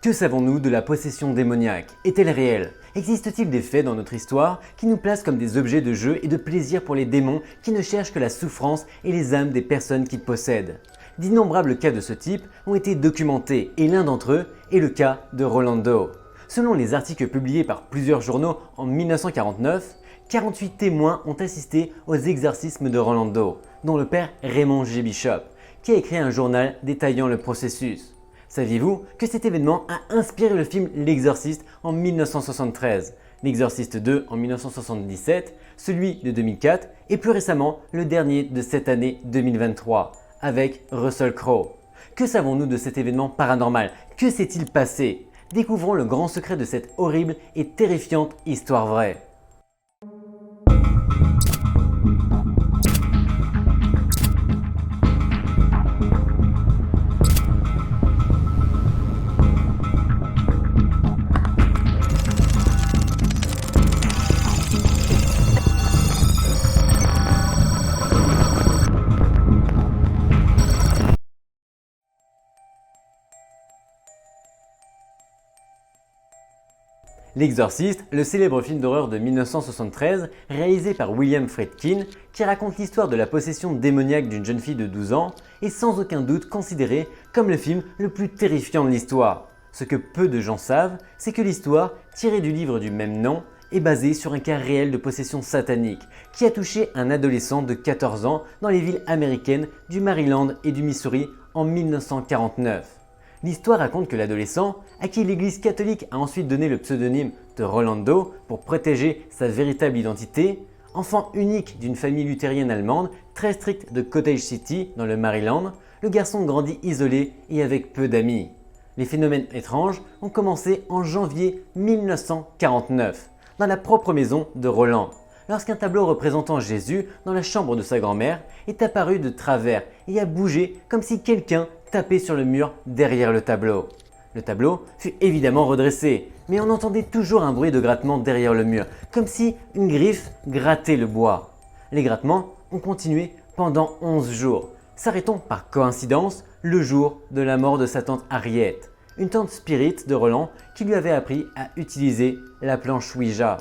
Que savons-nous de la possession démoniaque? Est-elle réelle? Existe-t-il des faits dans notre histoire qui nous placent comme des objets de jeu et de plaisir pour les démons qui ne cherchent que la souffrance et les âmes des personnes qu'ils possèdent? D'innombrables cas de ce type ont été documentés et l'un d'entre eux est le cas de Rolando. Selon les articles publiés par plusieurs journaux en 1949, 48 témoins ont assisté aux exorcismes de Rolando, dont le père Raymond J. Bishop, qui a écrit un journal détaillant le processus. Saviez-vous que cet événement a inspiré le film L'Exorciste en 1973, L'Exorciste 2 en 1977, celui de 2004 et plus récemment le dernier de cette année 2023 avec Russell Crowe? Que savons-nous de cet événement paranormal? Que s'est-il passé? Découvrons le grand secret de cette horrible et terrifiante histoire vraie. L'Exorciste, le célèbre film d'horreur de 1973 réalisé par William Friedkin qui raconte l'histoire de la possession démoniaque d'une jeune fille de 12 ans est sans aucun doute considéré comme le film le plus terrifiant de l'histoire. Ce que peu de gens savent, c'est que l'histoire, tirée du livre du même nom, est basée sur un cas réel de possession satanique qui a touché un adolescent de 14 ans dans les villes américaines du Maryland et du Missouri en 1949. L'histoire raconte que l'adolescent, à qui l'église catholique a ensuite donné le pseudonyme de Rolando pour protéger sa véritable identité, enfant unique d'une famille luthérienne allemande très stricte de Cottage City dans le Maryland, le garçon grandit isolé et avec peu d'amis. Les phénomènes étranges ont commencé en janvier 1949, dans la propre maison de Roland, lorsqu'un tableau représentant Jésus dans la chambre de sa grand-mère est apparu de travers et a bougé comme si quelqu'un tapait sur le mur derrière le tableau. Le tableau fut évidemment redressé, mais on entendait toujours un bruit de grattement derrière le mur, comme si une griffe grattait le bois. Les grattements ont continué pendant 11 jours, s'arrêtant par coïncidence le jour de la mort de sa tante Harriet, une tante spirit de Roland qui lui avait appris à utiliser la planche Ouija.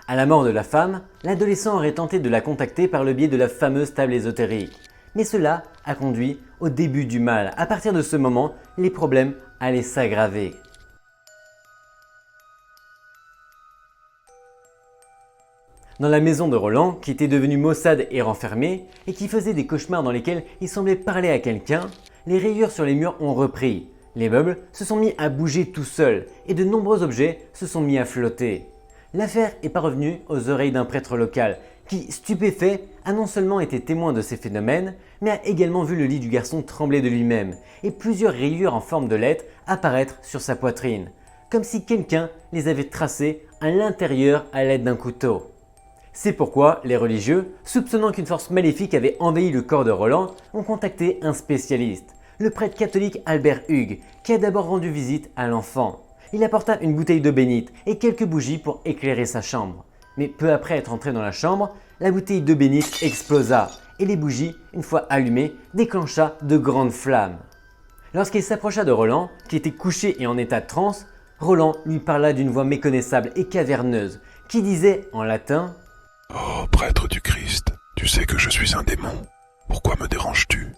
À la mort de la femme, l'adolescent aurait tenté de la contacter par le biais de la fameuse table ésotérique. Mais cela a conduit au début du mal. À partir de ce moment, les problèmes allaient s'aggraver. Dans la maison de Roland, qui était devenue maussade et renfermée, et qui faisait des cauchemars dans lesquels il semblait parler à quelqu'un, les rayures sur les murs ont repris. Les meubles se sont mis à bouger tout seuls, et de nombreux objets se sont mis à flotter. L'affaire est parvenue aux oreilles d'un prêtre local qui, stupéfait, a non seulement été témoin de ces phénomènes, mais a également vu le lit du garçon trembler de lui-même et plusieurs rayures en forme de lettres apparaître sur sa poitrine, comme si quelqu'un les avait tracées à l'intérieur à l'aide d'un couteau. C'est pourquoi les religieux, soupçonnant qu'une force maléfique avait envahi le corps de Roland, ont contacté un spécialiste, le prêtre catholique Albert Hugues, qui a d'abord rendu visite à l'enfant. Il apporta une bouteille d'eau bénite et quelques bougies pour éclairer sa chambre. Mais peu après être entré dans la chambre, la bouteille d'eau bénite explosa et les bougies, une fois allumées, déclencha de grandes flammes. Lorsqu'il s'approcha de Roland, qui était couché et en état de transe, Roland lui parla d'une voix méconnaissable et caverneuse, qui disait en latin « Oh, prêtre du Christ, tu sais que je suis un démon. Pourquoi me déranges-tu »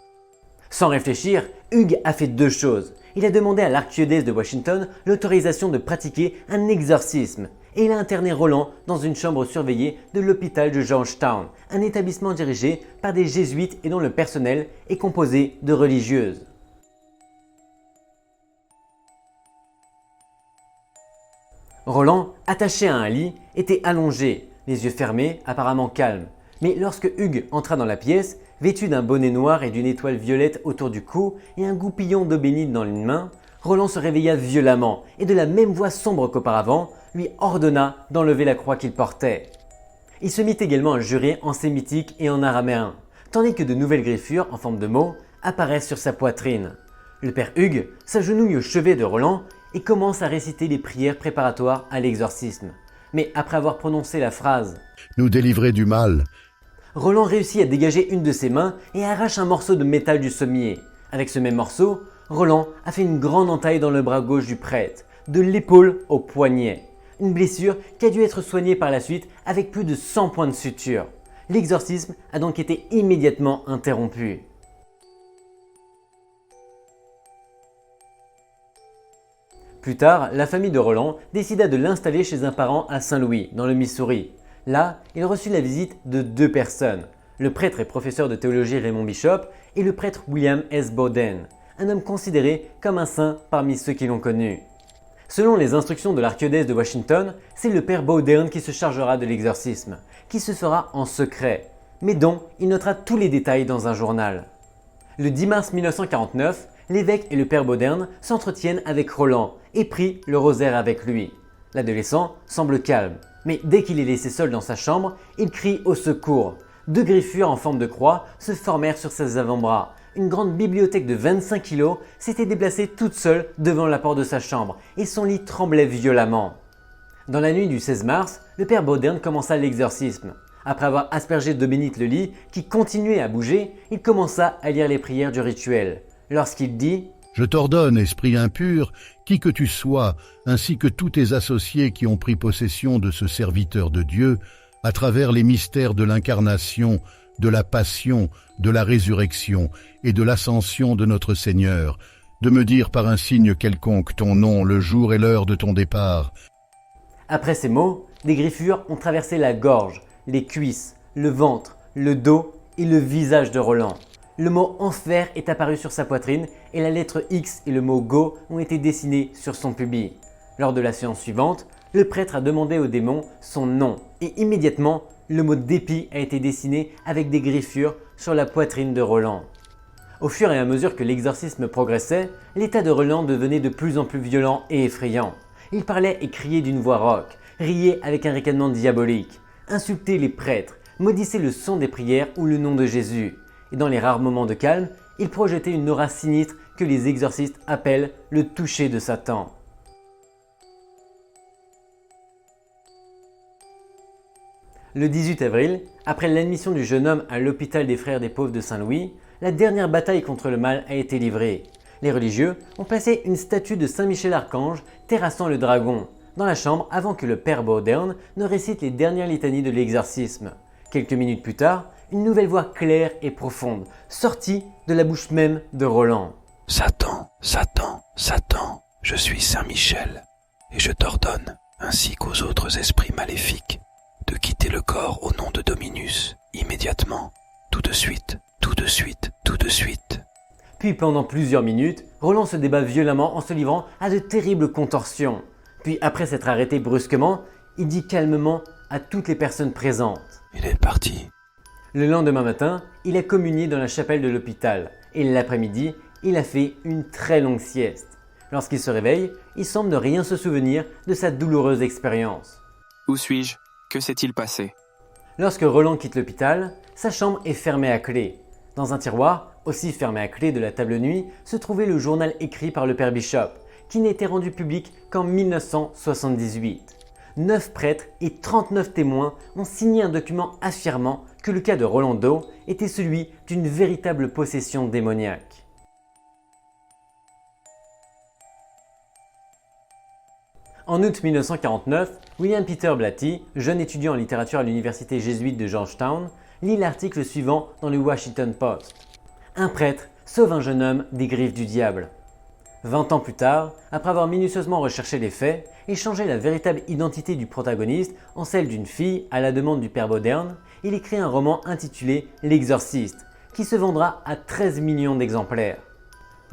Sans réfléchir, Hugues a fait deux choses. Il a demandé à l'archidiocèse de Washington l'autorisation de pratiquer un exorcisme et il a interné Roland dans une chambre surveillée de l'hôpital de Georgetown, un établissement dirigé par des jésuites et dont le personnel est composé de religieuses. Roland, attaché à un lit, était allongé, les yeux fermés, apparemment calme. Mais lorsque Hugues entra dans la pièce, vêtu d'un bonnet noir et d'une étoile violette autour du cou et un goupillon d'eau bénite dans une main, Roland se réveilla violemment et de la même voix sombre qu'auparavant, lui ordonna d'enlever la croix qu'il portait. Il se mit également à jurer en sémitique et en araméen, tandis que de nouvelles griffures en forme de mots apparaissent sur sa poitrine. Le père Hugues s'agenouille au chevet de Roland et commence à réciter les prières préparatoires à l'exorcisme. Mais après avoir prononcé la phrase « Nous délivrer du mal », Roland réussit à dégager une de ses mains et arrache un morceau de métal du sommier. Avec ce même morceau, Roland a fait une grande entaille dans le bras gauche du prêtre, de l'épaule au poignet. Une blessure qui a dû être soignée par la suite avec plus de 100 points de suture. L'exorcisme a donc été immédiatement interrompu. Plus tard, la famille de Roland décida de l'installer chez un parent à Saint-Louis, dans le Missouri. Là, il reçut la visite de deux personnes, le prêtre et professeur de théologie Raymond Bishop et le prêtre William S. Bowden, un homme considéré comme un saint parmi ceux qui l'ont connu. Selon les instructions de l'archidiocèse de Washington, c'est le père Bowden qui se chargera de l'exorcisme, qui se fera en secret, mais dont il notera tous les détails dans un journal. Le 10 mars 1949, l'évêque et le père Bowden s'entretiennent avec Roland et prient le rosaire avec lui. L'adolescent semble calme, mais dès qu'il est laissé seul dans sa chambre, il crie au secours. Deux griffures en forme de croix se formèrent sur ses avant-bras. Une grande bibliothèque de 25 kg s'était déplacée toute seule devant la porte de sa chambre et son lit tremblait violemment. Dans la nuit du 16 mars, le père Bowden commença l'exorcisme. Après avoir aspergé d'eau bénite le lit, qui continuait à bouger, il commença à lire les prières du rituel. Lorsqu'il dit « Je t'ordonne, esprit impur, qui que tu sois, ainsi que tous tes associés qui ont pris possession de ce serviteur de Dieu, à travers les mystères de l'incarnation, de la passion, de la résurrection et de l'ascension de notre Seigneur, de me dire par un signe quelconque ton nom, le jour et l'heure de ton départ. » Après ces mots, des griffures ont traversé la gorge, les cuisses, le ventre, le dos et le visage de Roland. Le mot enfer est apparu sur sa poitrine et la lettre X et le mot Go ont été dessinés sur son pubis. Lors de la séance suivante, le prêtre a demandé au démon son nom et immédiatement, le mot dépit a été dessiné avec des griffures sur la poitrine de Roland. Au fur et à mesure que l'exorcisme progressait, l'état de Roland devenait de plus en plus violent et effrayant. Il parlait et criait d'une voix rauque, riait avec un ricanement diabolique, insultait les prêtres, maudissait le son des prières ou le nom de Jésus. Et dans les rares moments de calme, il projetait une aura sinistre que les exorcistes appellent le toucher de Satan. Le 18 avril, après l'admission du jeune homme à l'hôpital des Frères des Pauvres de Saint-Louis, la dernière bataille contre le mal a été livrée. Les religieux ont placé une statue de Saint Michel Archange terrassant le dragon dans la chambre avant que le père Bowden ne récite les dernières litanies de l'exorcisme. Quelques minutes plus tard, une nouvelle voix claire et profonde sortit de la bouche même de Roland. « Satan, Satan, Satan, je suis Saint Michel, et je t'ordonne, ainsi qu'aux autres esprits maléfiques, de quitter le corps au nom de Dominus, immédiatement, tout de suite, tout de suite, tout de suite. » Puis pendant plusieurs minutes, Roland se débat violemment en se livrant à de terribles contorsions. Puis après s'être arrêté brusquement, il dit calmement à toutes les personnes présentes. Il est parti. Le lendemain matin, il a communié dans la chapelle de l'hôpital et l'après-midi, il a fait une très longue sieste. Lorsqu'il se réveille, il semble ne rien se souvenir de sa douloureuse expérience. Où suis-je? Que s'est-il passé? Lorsque Roland quitte l'hôpital, sa chambre est fermée à clé. Dans un tiroir, aussi fermé à clé de la table de nuit, se trouvait le journal écrit par le père Bishop, qui n'était rendu public qu'en 1978. 9 prêtres et 39 témoins ont signé un document affirmant que le cas de Roland Doe était celui d'une véritable possession démoniaque. En août 1949, William Peter Blatty, jeune étudiant en littérature à l'université jésuite de Georgetown, lit l'article suivant dans le Washington Post. Un prêtre sauve un jeune homme des griffes du diable. 20 ans plus tard, après avoir minutieusement recherché les faits et changé la véritable identité du protagoniste en celle d'une fille à la demande du père Bowden, il écrit un roman intitulé L'Exorciste, qui se vendra à 13 millions d'exemplaires.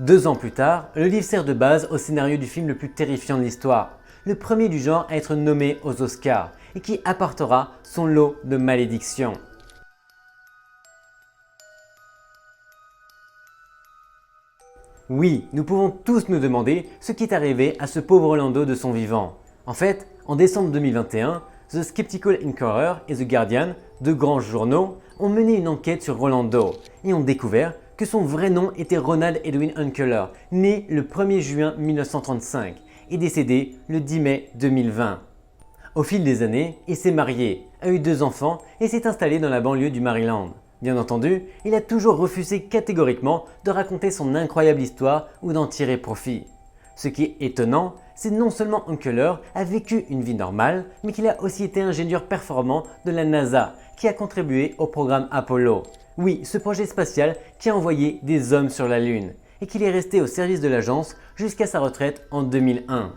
2 ans plus tard, le livre sert de base au scénario du film le plus terrifiant de l'histoire, le premier du genre à être nommé aux Oscars et qui apportera son lot de malédictions. Oui, nous pouvons tous nous demander ce qui est arrivé à ce pauvre Roland Doe de son vivant. En fait, en décembre 2021, The Skeptical Inquirer et The Guardian, deux grands journaux, ont mené une enquête sur Roland Doe et ont découvert que son vrai nom était Ronald Edwin Unkeler, né le 1er juin 1935 et décédé le 10 mai 2020. Au fil des années, il s'est marié, a eu 2 enfants et s'est installé dans la banlieue du Maryland. Bien entendu, il a toujours refusé catégoriquement de raconter son incroyable histoire ou d'en tirer profit. Ce qui est étonnant, c'est non seulement Unkeler a vécu une vie normale, mais qu'il a aussi été ingénieur performant de la NASA, qui a contribué au programme Apollo. Oui, ce projet spatial qui a envoyé des hommes sur la Lune, et qu'il est resté au service de l'agence jusqu'à sa retraite en 2001.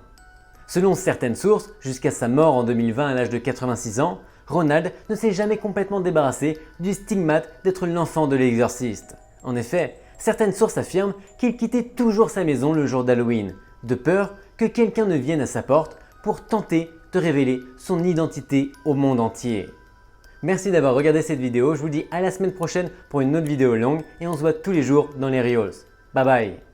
Selon certaines sources, jusqu'à sa mort en 2020 à l'âge de 86 ans, Ronald ne s'est jamais complètement débarrassé du stigmate d'être l'enfant de l'exorciste. En effet, certaines sources affirment qu'il quittait toujours sa maison le jour d'Halloween, de peur que quelqu'un ne vienne à sa porte pour tenter de révéler son identité au monde entier. Merci d'avoir regardé cette vidéo, je vous dis à la semaine prochaine pour une autre vidéo longue et on se voit tous les jours dans les Reels. Bye bye.